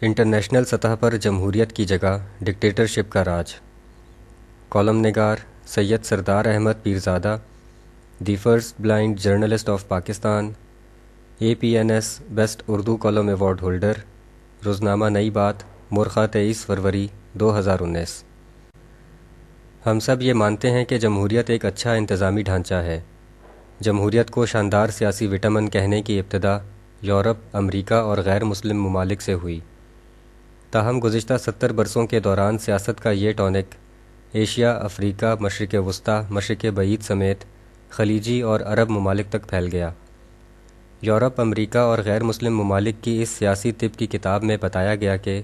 International سطح پر جمہوریت کی جگہ ڈکٹیٹرشپ کا راج۔ کالم نگار Syed Sardar Ahmed Pirzada, the first blind journalist of Pakistan, APNS best Urdu column award holder, روزنامہ نئی بات، مورخہ 23 فروری 2019۔ ہم سب یہ مانتے ہیں کہ جمہوریت ایک اچھا انتظامی ڈھانچہ ہے۔ جمہوریت کو شاندار سیاسی وٹامن کہنے کی ابتدا یورپ، امریکہ اور غیر مسلم ممالک سے ہوئی۔ تاہم گزشتہ 70 برسوں کے دوران سیاست کا یہ ٹونک ایشیا، افریقہ، مشرق وسطیٰ، مشرق بعید سمیت خلیجی اور عرب ممالک تک پھیل گیا۔ یورپ، امریکہ اور غیر مسلم ممالک کی اس سیاسی طب کی کتاب میں بتایا گیا کہ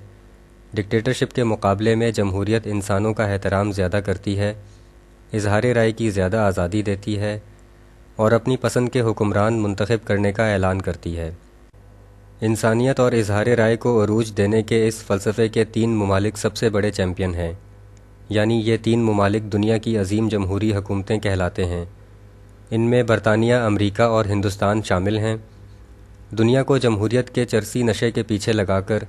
ڈکٹیٹرشپ کے مقابلے میں جمہوریت انسانوں کا احترام زیادہ کرتی ہے، اظہار رائے کی زیادہ آزادی دیتی ہے اور اپنی پسند کے حکمران منتخب کرنے کا اعلان کرتی ہے۔ انسانیت اور اظہار رائے کو عروج دینے کے اس فلسفے کے 3 ممالک سب سے بڑے چیمپئن ہیں، یعنی یہ 3 ممالک دنیا کی عظیم جمہوری حکومتیں کہلاتے ہیں۔ ان میں برطانیہ، امریکہ اور ہندوستان شامل ہیں۔ دنیا کو جمہوریت کے چرسی نشے کے پیچھے لگا کر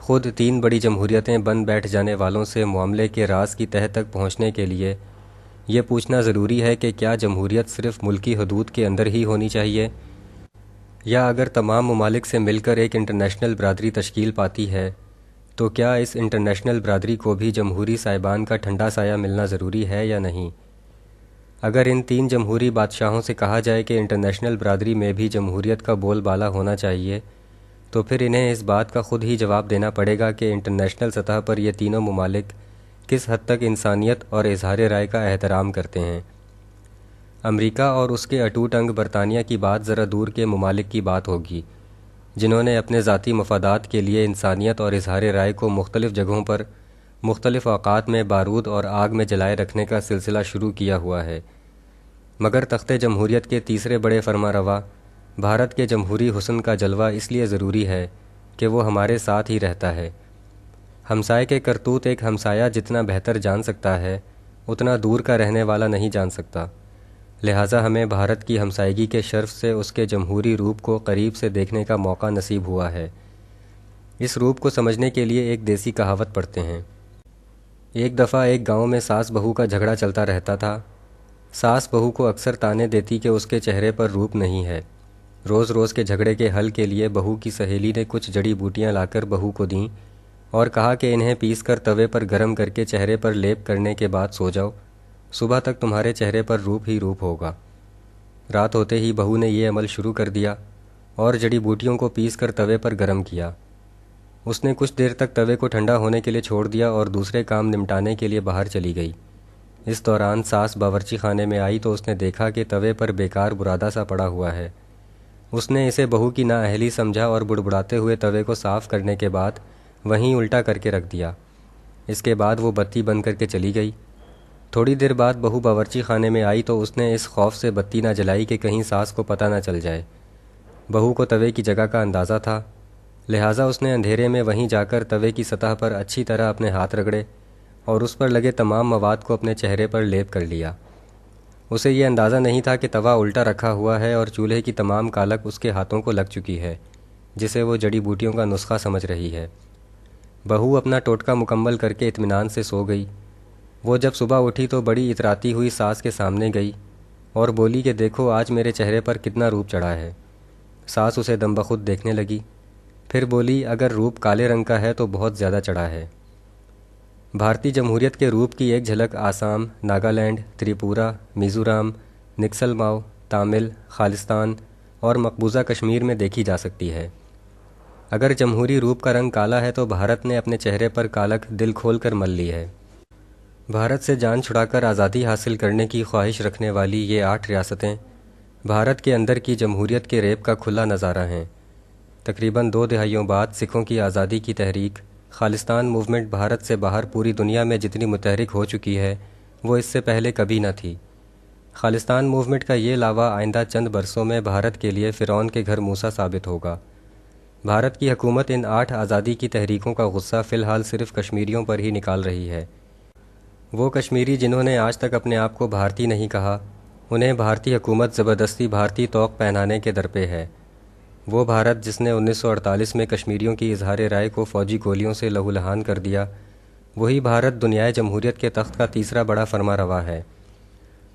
خود 3 بڑی جمہوریتیں بن بیٹھ جانے والوں سے معاملے کے راز کی تہہ تک پہنچنے کے لیے یہ پوچھنا ضروری ہے کہ کیا جمہوریت صرف ملکی حدود کے اندر ہی ہونی چاہیے، یا اگر تمام ممالک سے مل کر ایک انٹرنیشنل برادری تشکیل پاتی ہے تو کیا اس انٹرنیشنل برادری کو بھی جمہوری صاحبان کا ٹھنڈا سایہ ملنا ضروری ہے یا نہیں؟ اگر ان 3 جمہوری بادشاہوں سے کہا جائے کہ انٹرنیشنل برادری میں بھی جمہوریت کا بول بالا ہونا چاہیے تو پھر انہیں اس بات کا خود ہی جواب دینا پڑے گا کہ انٹرنیشنل سطح پر یہ تینوں ممالک کس حد تک انسانیت اور اظہار رائے کا احترام کرتے ہیں۔ امریکہ اور اس کے اٹوٹ انگ برطانیہ کی بات ذرا دور کے ممالک کی بات ہوگی، جنہوں نے اپنے ذاتی مفادات کے لیے انسانیت اور اظہار رائے کو مختلف جگہوں پر مختلف اوقات میں بارود اور آگ میں جلائے رکھنے کا سلسلہ شروع کیا ہوا ہے۔ مگر تخت جمہوریت کے تیسرے بڑے فرمانروا بھارت کے جمہوری حسن کا جلوہ اس لیے ضروری ہے کہ وہ ہمارے ساتھ ہی رہتا ہے۔ ہمسائے کے کرتوت ایک ہمسایہ جتنا بہتر جان سکتا ہے اتنا دور کا رہنے والا نہیں جان سکتا، لہٰذا ہمیں بھارت کی ہمسائیگی کے شرف سے اس کے جمہوری روپ کو قریب سے دیکھنے کا موقع نصیب ہوا ہے۔ اس روپ کو سمجھنے کے لیے ایک دیسی کہاوت پڑھتے ہیں۔ ایک دفعہ ایک گاؤں میں ساس بہو کا جھگڑا چلتا رہتا تھا۔ ساس بہو کو اکثر طعنے دیتی کہ اس کے چہرے پر روپ نہیں ہے۔ روز روز کے جھگڑے کے حل کے لیے بہو کی سہیلی نے کچھ جڑی بوٹیاں لا کر بہو کو دیں اور کہا کہ انہیں پیس کر توے پر گرم کر کے چہرے پر لیپ کرنے کے بعد سو جاؤ، صبح تک تمہارے چہرے پر روپ ہی روپ ہوگا۔ رات ہوتے ہی بہو نے یہ عمل شروع کر دیا اور جڑی بوٹیوں کو پیس کر توے پر گرم کیا۔ اس نے کچھ دیر تک توے کو ٹھنڈا ہونے کے لیے چھوڑ دیا اور دوسرے کام نمٹانے کے لیے باہر چلی گئی۔ اس دوران ساس باورچی خانے میں آئی تو اس نے دیکھا کہ توے پر بیکار برادہ سا پڑا ہوا ہے۔ اس نے اسے بہو کی نااہلی سمجھا اور بڑبڑاتے ہوئے توے کو صاف کرنے کے بعد وہیں الٹا کر کے رکھ دیا۔ اس کے بعد وہ بتی بند کر کے چلی گئی۔ تھوڑی دیر بعد بہو باورچی خانے میں آئی تو اس نے اس خوف سے بتی نہ جلائی کہ کہیں ساس کو پتہ نہ چل جائے۔ بہو کو توے کی جگہ کا اندازہ تھا، لہٰذا اس نے اندھیرے میں وہیں جا کر توے کی سطح پر اچھی طرح اپنے ہاتھ رگڑے اور اس پر لگے تمام مواد کو اپنے چہرے پر لیپ کر لیا۔ اسے یہ اندازہ نہیں تھا کہ توا الٹا رکھا ہوا ہے اور چولہے کی تمام کالک اس کے ہاتھوں کو لگ چکی ہے، جسے وہ جڑی بوٹیوں کا نسخہ سمجھ رہی ہے۔ بہو اپنا ٹوٹکا مکمل کر کے اطمینان سے سو گئی۔ وہ جب صبح اٹھی تو بڑی اتراتی ہوئی ساس کے سامنے گئی اور بولی کہ دیکھو آج میرے چہرے پر کتنا روپ چڑھا ہے۔ ساس اسے دم بخود دیکھنے لگی، پھر بولی اگر روپ کالے رنگ کا ہے تو بہت زیادہ چڑھا ہے۔ بھارتی جمہوریت کے روپ کی ایک جھلک آسام، ناگالینڈ، تریپورہ، میزورام، نکسل ماؤ، تامل، خالستان اور مقبوضہ کشمیر میں دیکھی جا سکتی ہے۔ اگر جمہوری روپ کا رنگ کالا ہے تو بھارت نے اپنے چہرے پر کالک دل کھول کر مل لی ہے۔ بھارت سے جان چھڑا کر آزادی حاصل کرنے کی خواہش رکھنے والی یہ 8 ریاستیں بھارت کے اندر کی جمہوریت کے ریپ کا کھلا نظارہ ہیں۔ تقریباً 2 دہائیوں بعد سکھوں کی آزادی کی تحریک خالستان موومنٹ بھارت سے باہر پوری دنیا میں جتنی متحرک ہو چکی ہے وہ اس سے پہلے کبھی نہ تھی۔ خالستان موومنٹ کا یہ لاوا آئندہ چند برسوں میں بھارت کے لیے فرعون کے گھر موسیٰ ثابت ہوگا۔ بھارت کی حکومت ان 8 آزادی کی تحریکوں کا غصہ فی الحال صرف کشمیریوں پر ہی نکال رہی ہے۔ وہ کشمیری جنہوں نے آج تک اپنے آپ کو بھارتی نہیں کہا، انہیں بھارتی حکومت زبردستی بھارتی طوق پہنانے کے درپے ہے۔ وہ بھارت جس نے 1948 میں کشمیریوں کی اظہار رائے کو فوجی گولیوں سے لہولہان کر دیا، وہی بھارت دنیائے جمہوریت کے تخت کا تیسرا بڑا فرما روا ہے۔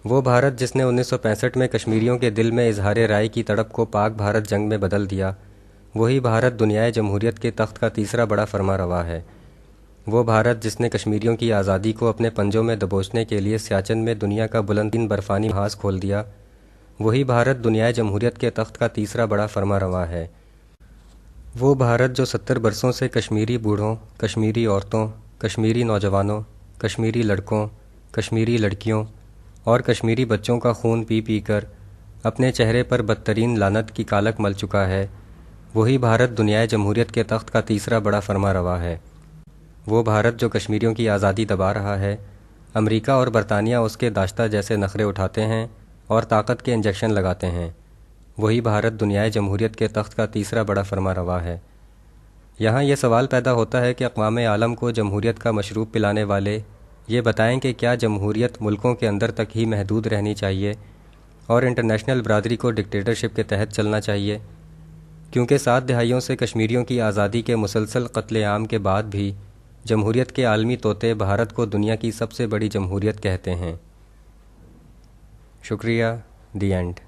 وہ بھارت جس نے 1965 میں کشمیریوں کے دل میں اظہار رائے کی تڑپ کو پاک بھارت جنگ میں بدل دیا، وہی بھارت دنیائے جمہوریت کے تخت کا تیسرا بڑا فرما روا ہے۔ وہ بھارت جس نے کشمیریوں کی آزادی کو اپنے پنجوں میں دبوچنے کے لیے سیاچن میں دنیا کا بلند ترین برفانی محاذ کھول دیا، وہی بھارت دنیائے جمہوریت کے تخت کا تیسرا بڑا فرما روا ہے۔ وہ بھارت جو 70 برسوں سے کشمیری بوڑھوں، کشمیری عورتوں، کشمیری نوجوانوں، کشمیری لڑکوں، کشمیری لڑکیوں اور کشمیری بچوں کا خون پی پی کر اپنے چہرے پر بدترین لعنت کی کالک مل چکا ہے، وہی بھارت دنیائے جمہوریت کے تخت کا تیسرا بڑا فرما روا ہے۔ وہ بھارت جو کشمیریوں کی آزادی دبا رہا ہے، امریکہ اور برطانیہ اس کے داشتہ جیسے نخرے اٹھاتے ہیں اور طاقت کے انجیکشن لگاتے ہیں، وہی بھارت دنیائے جمہوریت کے تخت کا تیسرا بڑا فرما روا ہے۔ یہاں یہ سوال پیدا ہوتا ہے کہ اقوام عالم کو جمہوریت کا مشروب پلانے والے یہ بتائیں کہ کیا جمہوریت ملکوں کے اندر تک ہی محدود رہنی چاہیے اور انٹرنیشنل برادری کو ڈکٹیٹرشپ کے تحت چلنا چاہیے؟ کیونکہ 7 دہائیوں سے کشمیریوں کی آزادی کے مسلسل قتل عام کے بعد بھی جمہوریت کے عالمی طوطے بھارت کو دنیا کی سب سے بڑی جمہوریت کہتے ہیں۔ شکریہ، دی اینڈ۔